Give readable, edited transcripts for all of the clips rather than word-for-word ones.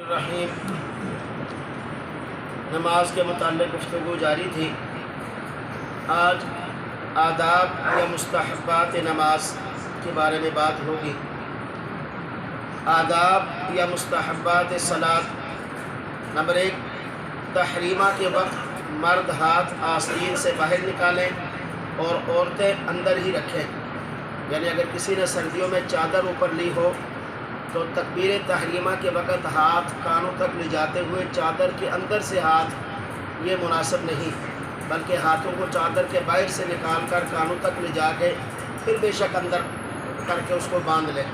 الرحیم نماز کے متعلق گفتگو جاری تھی۔ آج آداب یا مستحبات نماز کے بارے میں بات ہوگی۔ آداب یا مستحبات صلاۃ۔ نمبر 1، تحریمہ کے وقت مرد ہاتھ آستین سے باہر نکالیں اور عورتیں اندر ہی رکھیں، یعنی اگر کسی نے سردیوں میں چادر اوپر لی ہو تو تکبیر تحریمہ کے وقت ہاتھ کانوں تک لے جاتے ہوئے چادر کے اندر سے ہاتھ، یہ مناسب نہیں، بلکہ ہاتھوں کو چادر کے باہر سے نکال کر کانوں تک لے جا کے پھر بے شک اندر کر کے اس کو باندھ لیں۔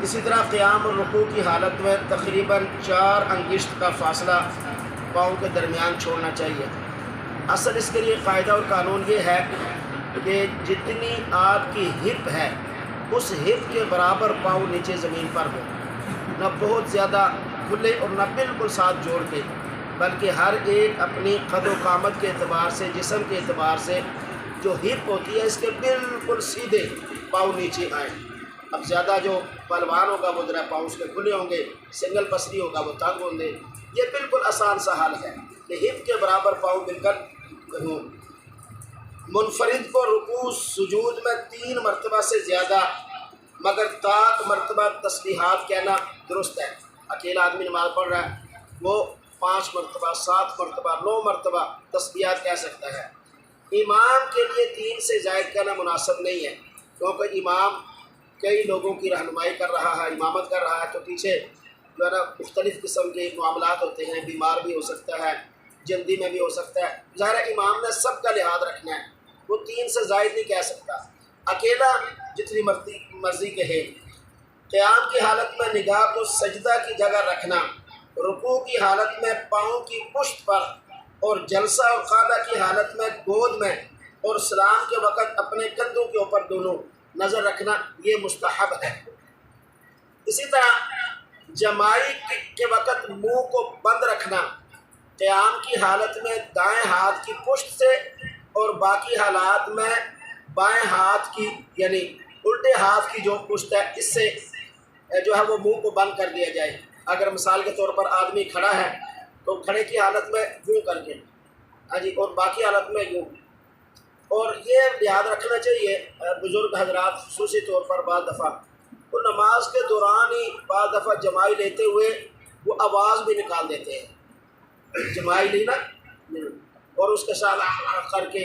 اسی طرح قیام اور رکوع کی حالت میں تقریباً 4 انگشت کا فاصلہ پاؤں کے درمیان چھوڑنا چاہیے۔ اصل اس کے لیے قاعدہ اور قانون یہ ہے کہ جتنی آپ کی ہپ ہے اس ہپ کے برابر پاؤں نیچے زمین پر ہو، نہ بہت زیادہ کھلے اور نہ بالکل ساتھ جوڑ کے، بلکہ ہر ایک اپنی قد و قامت کے اعتبار سے، جسم کے اعتبار سے جو ہپ ہوتی ہے اس کے بالکل سیدھے پاؤں نیچے آئیں۔ اب زیادہ جو پہلوان ہوگا وہ ذرا پاؤں اس کے کھلے ہوں گے، سنگل پسری ہوگا وہ تنگ ہوں گے۔ یہ بالکل آسان سا حل ہے کہ ہپ کے برابر پاؤں مل کر ہوں۔ منفرد کو رکوع سجود میں 3 مرتبہ سے زیادہ مگر طاق مرتبہ تسبیحات کہنا درست ہے۔ اکیلا آدمی نماز پڑھ رہا ہے، وہ 5 مرتبہ، 7 مرتبہ، 9 مرتبہ تسبیحات کہہ سکتا ہے۔ امام کے لیے 3 سے زائد کہنا مناسب نہیں ہے، کیونکہ امام کئی لوگوں کی رہنمائی کر رہا ہے، امامت کر رہا ہے، تو پیچھے جو ہے نا مختلف قسم کے معاملات ہوتے ہیں، بیمار بھی ہو سکتا ہے، جلدی میں بھی ہو سکتا ہے۔ ظاہر امام نے سب کا لحاظ رکھنا ہے، وہ 3 سے زائد نہیں کہہ سکتا، اکیلا جتنی مرضی کہے۔ قیام کی حالت میں نگاہ کو سجدہ کی جگہ رکھنا، رکوع کی حالت میں پاؤں کی پشت پر، اور جلسہ اور قعدہ کی حالت میں گود میں، اور سلام کے وقت اپنے کندھوں کے اوپر دونوں نظر رکھنا، یہ مستحب ہے۔ اسی طرح جمائی کے وقت منہ کو بند رکھنا، قیام کی حالت میں دائیں ہاتھ کی پشت سے اور باقی حالات میں بائیں ہاتھ کی، یعنی الٹے ہاتھ کی جو پشت ہے اس سے جو ہے وہ منہ کو بند کر دیا جائے۔ اگر مثال کے طور پر آدمی کھڑا ہے تو کھڑے کی حالت میں یوں کر کے، اور باقی حالت میں یوں۔ اور یہ یاد رکھنا چاہیے بزرگ حضرات خصوصی طور پر بعض دفعہ تو نماز کے دوران ہی بعض دفعہ جمائی لیتے ہوئے وہ آواز بھی نکال دیتے ہیں، جمائی لی نا اور اس کے ساتھ کر کے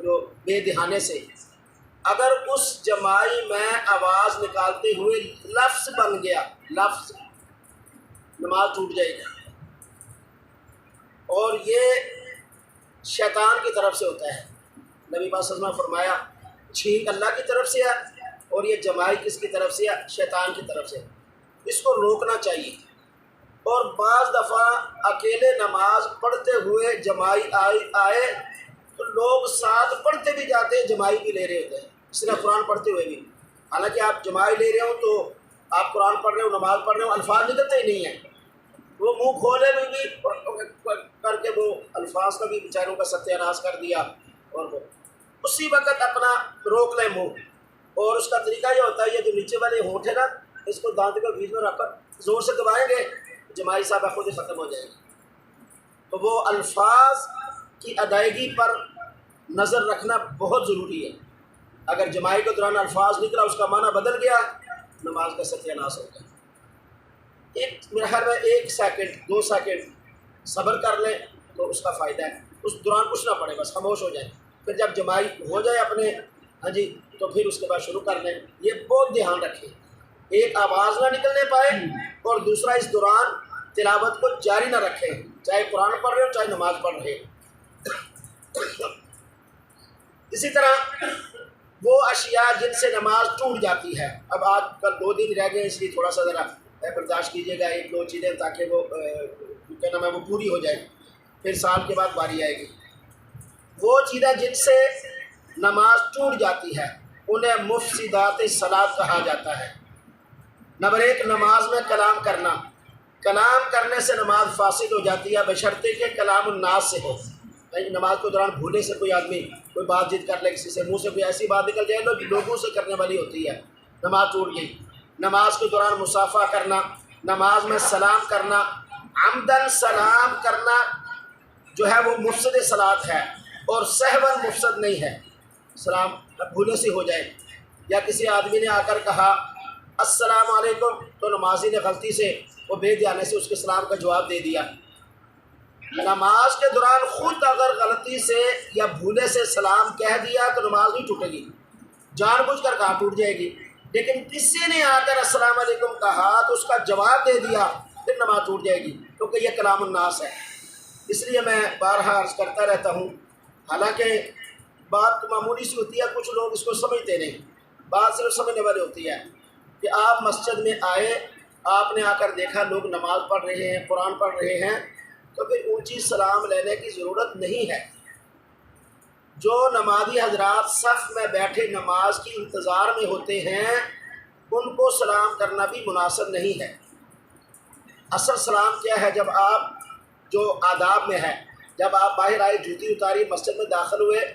جو بے دہانے سے، اگر اس جمائی میں آواز نکالتے ہوئے لفظ بن گیا، لفظ، نماز ٹوٹ جائے گی۔ اور یہ شیطان کی طرف سے ہوتا ہے۔ نبی پاک صلی اللہ علیہ وسلم نے فرمایا چھینک اللہ کی طرف سے ہے اور یہ جمائی کس کی طرف سے ہے؟ شیطان کی طرف سے۔ اس کو روکنا چاہیے۔ اور بعض دفعہ اکیلے نماز پڑھتے ہوئے جمائی آئے تو لوگ ساتھ پڑھتے بھی جاتے ہیں، جمائی بھی لے رہے ہوتے ہیں، اس طرح قرآن پڑھتے ہوئے بھی، حالانکہ آپ جمائی لے رہے ہو تو آپ قرآن پڑھ رہے ہو، نماز پڑھ رہے ہو، الفاظ نکلتے ہی نہیں ہیں، وہ منہ کھولے بھی کر کے وہ الفاظ کا بھی بیچاروں کا ستیہ ناش کر دیا، اور وہ اسی وقت اپنا روک لیں منہ۔ اور اس کا طریقہ یہ ہوتا ہے، یہ جو نیچے والے ہونٹ ہے نا، اس کو دانت کے بیچ میں رکھ کر زور سے دبائیں گے، جمائی صاحب خود ہی ختم ہو جائے گی۔ تو وہ الفاظ کی ادائیگی پر نظر رکھنا بہت ضروری ہے۔ اگر جمائی کے دوران الفاظ نکلا، اس کا معنی بدل گیا، نماز کا ستیہ ناش ہو گیا۔ میرے خیال میں 1 سیکنڈ 2 سیکنڈ صبر کر لیں تو اس کا فائدہ ہے، اس دوران کچھ نہ پڑے، بس خاموش ہو جائیں، پھر جب جمائی ہو جائے اپنے تو پھر اس کے بعد شروع کر لیں۔ یہ بہت دھیان رکھیں، ایک آواز نہ نکلنے پائے، اور دوسرا اس دوران تلاوت کو جاری نہ رکھیں، چاہے قرآن پڑھ رہے ہو چاہے نماز پڑھ رہے ہو۔ اسی طرح وہ اشیاء جن سے نماز ٹوٹ جاتی ہے، اب آج کل 2 دن رہ گئے، اس لیے تھوڑا سا ذرا برداشت کیجیے گا، 1-2 چیزیں، تاکہ وہ کیا نام ہے وہ پوری ہو جائے، پھر سال کے بعد باری آئے گی۔ وہ چیزیں جن سے نماز ٹوٹ جاتی ہے انہیں مفسدات صلاۃ کہا جاتا ہے۔ نمبر 1، نماز میں کلام کرنا۔ کلام کرنے سے نماز فاسد ہو جاتی ہے، بشرطے کہ کلام الناس سے ہو۔ نماز کے دوران بھولے سے کوئی آدمی کوئی بات چیت کر لے، کسی سے منہ سے کوئی ایسی بات نکل جائے جو لوگوں سے کرنے والی ہوتی ہے، نماز ٹوٹ گئی۔ نماز کے دوران مصافحہ کرنا، نماز میں سلام کرنا، عمدن سلام کرنا جو ہے وہ مفسد صلاۃ ہے اور سہون مفسد نہیں ہے۔ سلام بھولے سے ہو جائے، یا کسی آدمی نے آ کر کہا السلام علیکم تو نمازی نے غلطی سے وہ بے دھیانی سے اس کے سلام کا جواب دے دیا، نماز کے دوران خود اگر غلطی سے یا بھولے سے سلام کہہ دیا تو نماز نہیں ٹوٹے گی، جان بوجھ کر کہاں ٹوٹ جائے گی، لیکن کسی نے آ کر السلام علیکم کہا تو اس کا جواب دے دیا پھر نماز ٹوٹ جائے گی، کیونکہ یہ کلام الناس ہے۔ اس لیے میں بارہا عرض کرتا رہتا ہوں، حالانکہ بات معمولی سی ہوتی ہے، کچھ لوگ اس کو سمجھتے نہیں، بات صرف سمجھنے والی ہوتی ہے کہ آپ مسجد میں آئے، آپ نے آ کر دیکھا لوگ نماز پڑھ رہے ہیں، قرآن پڑھ رہے ہیں، تو پھر اونچی سلام لینے کی ضرورت نہیں ہے۔ جو نمازی حضرات صف میں بیٹھے نماز کی انتظار میں ہوتے ہیں ان کو سلام کرنا بھی مناسب نہیں ہے۔ اصل سلام کیا ہے؟ جب آپ جو آداب میں ہے، جب آپ باہر آئے، جوتی اتاری، مسجد میں داخل ہوئے،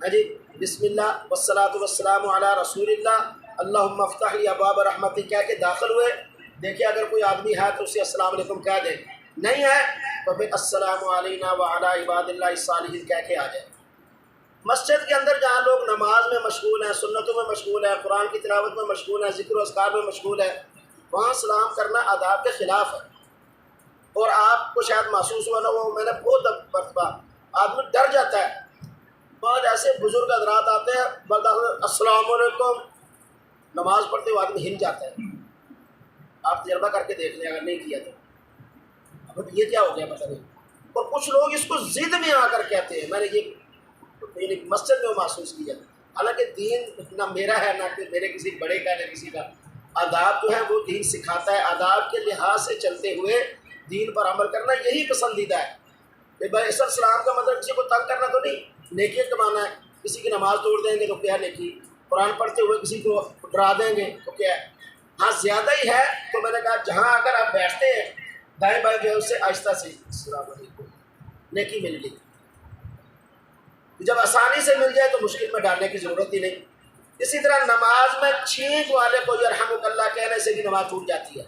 ہاں جی، بسم اللہ والصلاۃ والسلام علی رسول اللہ اللہم افتح لی ابواب رحمتی کہہ کے داخل ہوئے، دیکھیں اگر کوئی آدمی ہے تو اسے السلام علیکم کہہ دیں، نہیں ہے تو پھر السلام علینا وعلی عباد اللہ الصالحین کہہ کے آ جائے۔ مسجد کے اندر جہاں لوگ نماز میں مشغول ہیں، سنتوں میں مشغول ہیں، قرآن کی تلاوت میں مشغول ہیں، ذکر و اذکار میں مشغول ہیں، وہاں سلام کرنا آداب کے خلاف ہے۔ اور آپ کو شاید محسوس ہوا نہ ہو، میں نے بہت مرتبہ آدمی ڈر جاتا ہے، بعض ایسے بزرگ حضرات آتے ہیں برداشت السلام علیکم، نماز پڑھتے ہوئے آدمی ہل جاتا ہے۔ آپ تجربہ کر کے دیکھ لیں اگر نہیں کیا تو، اب یہ کیا ہو گیا پتہ نہیں۔ اور کچھ لوگ اس کو ضد میں آ کر کہتے ہیں، میں نے یہ مسجد میں محسوس کیا، حالانکہ دین نہ میرا ہے نہ کہ میرے کسی بڑے کا نہ کسی کا، آداب جو ہے وہ دین سکھاتا ہے، آداب کے لحاظ سے چلتے ہوئے دین پر عمل کرنا یہی پسندیدہ ہے۔ کہ بھائی اصل سلام کا مطلب کسی کو تنگ کرنا تو نہیں، نیکی کمانا ہے، کسی کی نماز توڑ دیں گے تو کیا نیکی، قرآن پڑھتے ہوئے کسی کو ڈرا دیں گے تو کیا ہے، ہاں زیادہ ہی ہے تو میں نے کہا جہاں اگر آپ بیٹھتے ہیں دائیں بائیں جو ہے اس سے آہستہ سے السلام علیکم، نیکی مل گئی۔ جب آسانی سے مل جائے تو مشکل میں ڈالنے کی ضرورت ہی نہیں۔ اسی طرح نماز میں چھینک والے کو یرحمک اللہ کہنے سے بھی نماز ٹوٹ جاتی ہے۔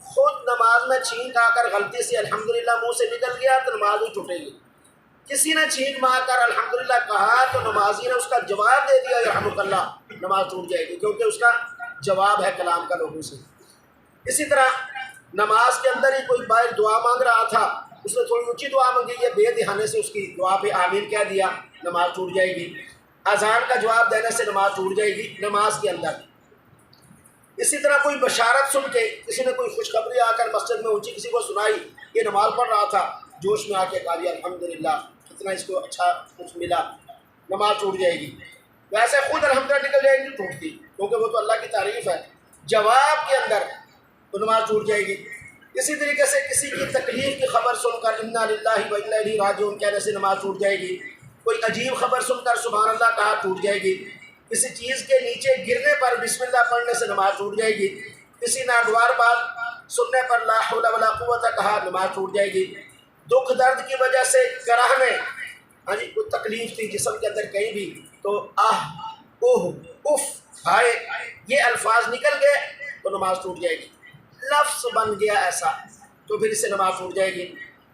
خود نماز میں چھینک آ کر غلطی سے الحمدللہ منہ سے نکل گیا تو نماز نہیں ٹوٹے گی۔ کسی نے چھینک مار کر الحمدللہ کہا تو نمازی نے اس کا جواب دے دیا یرحمک اللہ، نماز ٹوٹ جائے گی، کیونکہ اس کا جواب ہے کلام کا لوگوں سے۔ اسی طرح نماز کے اندر ہی کوئی باہر دعا مانگ رہا تھا، اس نے تھوڑی اونچی دعا مانگی، یہ بے دھیانے سے اس کی دعا پہ آمین کہہ دیا، نماز ٹوٹ جائے گی۔ اذان کا جواب دینے سے نماز ٹوٹ جائے گی نماز کے اندر۔ اسی طرح کوئی بشارت سن کے کسی نے کوئی خوشخبری آ کر مسجد میں اونچی کسی کو سنائی، یہ نماز پڑھ رہا تھا، جوش میں آ کے کہا دیا الحمدللہ کتنا اس کو اچھا کچھ ملا، نماز ٹوٹ جائے گی۔ ویسے خود الحمدللہ نکل جائے گی ٹوٹتی، کیونکہ وہ تو اللہ کی تعریف ہے، جواب کے اندر تو نماز ٹوٹ جائے گی۔ اسی طریقے سے کسی کی تکلیف کی خبر سن کر انا للہ و انا الیہ راجعون کہنے سے نماز ٹوٹ جائے گی۔ کوئی عجیب خبر سن کر سبحان اللہ کہا، ٹوٹ جائے گی۔ کسی چیز کے نیچے گرنے پر بسم اللہ پڑھنے سے نماز ٹوٹ جائے گی۔ کسی ناگوار بات سننے پر لا حول ولا قوت کہا، نماز ٹوٹ جائے گی۔ دکھ درد کی وجہ سے کراہنے، ہاں جی، کوئی تکلیف تھی جسم کے اندر کہیں بھی تو آہ اوہ اف ہائے یہ الفاظ نکل گئے تو نماز ٹوٹ جائے گی۔ لفظ بن گیا ایسا تو پھر اس سے نماز ٹوٹ جائے گی۔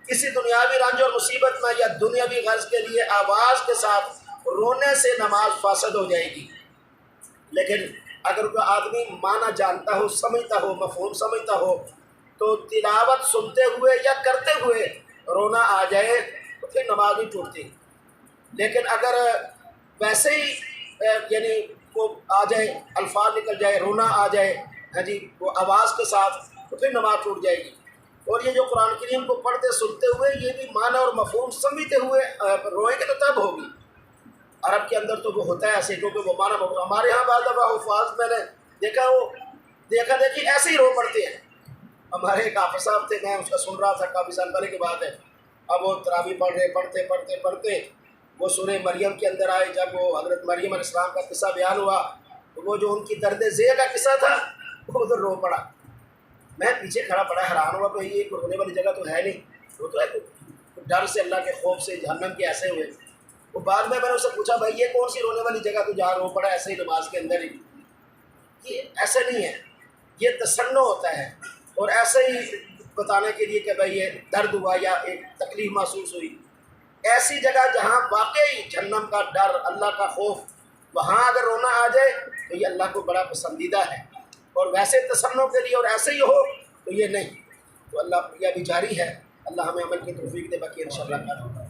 کسی دنیاوی رنج اور مصیبت میں یا دنیاوی غرض کے لیے آواز کے ساتھ رونے سے نماز فاسد ہو جائے گی۔ لیکن اگر کوئی آدمی معنی جانتا ہو، سمجھتا ہو، مفہوم سمجھتا ہو تو تلاوت سنتے ہوئے یا کرتے ہوئے رونا آ جائے تو پھر نماز نہیں ٹوٹتی۔ لیکن اگر ویسے ہی یعنی وہ آ جائے، الفاظ نکل جائے، رونا آ جائے، ہاں جی، وہ آواز کے ساتھ، تو پھر نماز ٹوٹ جائے گی۔ اور یہ جو قرآن کریم کو پڑھتے سنتے ہوئے یہ بھی معنی اور مفہوم سمجھتے ہوئے روئیں گے تو تب ہوگی۔ عرب کے اندر تو وہ ہوتا ہے ایسے، کیونکہ وہ معنی ہمارے یہاں بعض دفعہ حفاظ میں نے دیکھا، وہ دیکھا دیکھی ایسے ہی رو پڑتے ہیں۔ ہمارے ایک حافظ صاحب تھے، میں اس کا سن رہا تھا، کافی سال پہلے کی بات ہے، اب وہ تراویح پڑھ رہے، پڑھتے پڑھتے پڑھتے وہ سورہ مریم کے اندر آئے، جب وہ حضرت مریم علیہ السلام کا قصہ بیان ہوا تو وہ جو ان کی درد ذیل کا قصہ تھا وہ ادھر رو پڑا۔ میں پیچھے کھڑا پڑا، حیران ہوا کہ یہ رونے والی جگہ تو ہے نہیں، وہ تو ہے ڈر سے، اللہ کے خوف سے، جہنم کے ایسے ہوئے۔ وہ بعد میں نے اس سے پوچھا بھائی یہ کون سی رونے والی جگہ تو جہاں رو پڑا ایسے ہی نماز کے اندر ہی؟ یہ ایسا نہیں ہے، یہ تصنع ہوتا ہے، اور ایسے ہی بتانے کے لیے کہ بھائی یہ درد ہوا یا ایک تکلیف محسوس ہوئی، ایسی جگہ جہاں واقعی جہنم کا ڈر، اللہ کا خوف، وہاں اگر رونا آ جائے تو یہ اللہ کو بڑا پسندیدہ ہے، اور ویسے تسنوں کے لیے اور ایسے ہی ہو تو یہ نہیں۔ تو اللہ یہ بھی جاری ہے، اللہ ہمیں عمل کی توفیق دے، باقی انشاءاللہ کل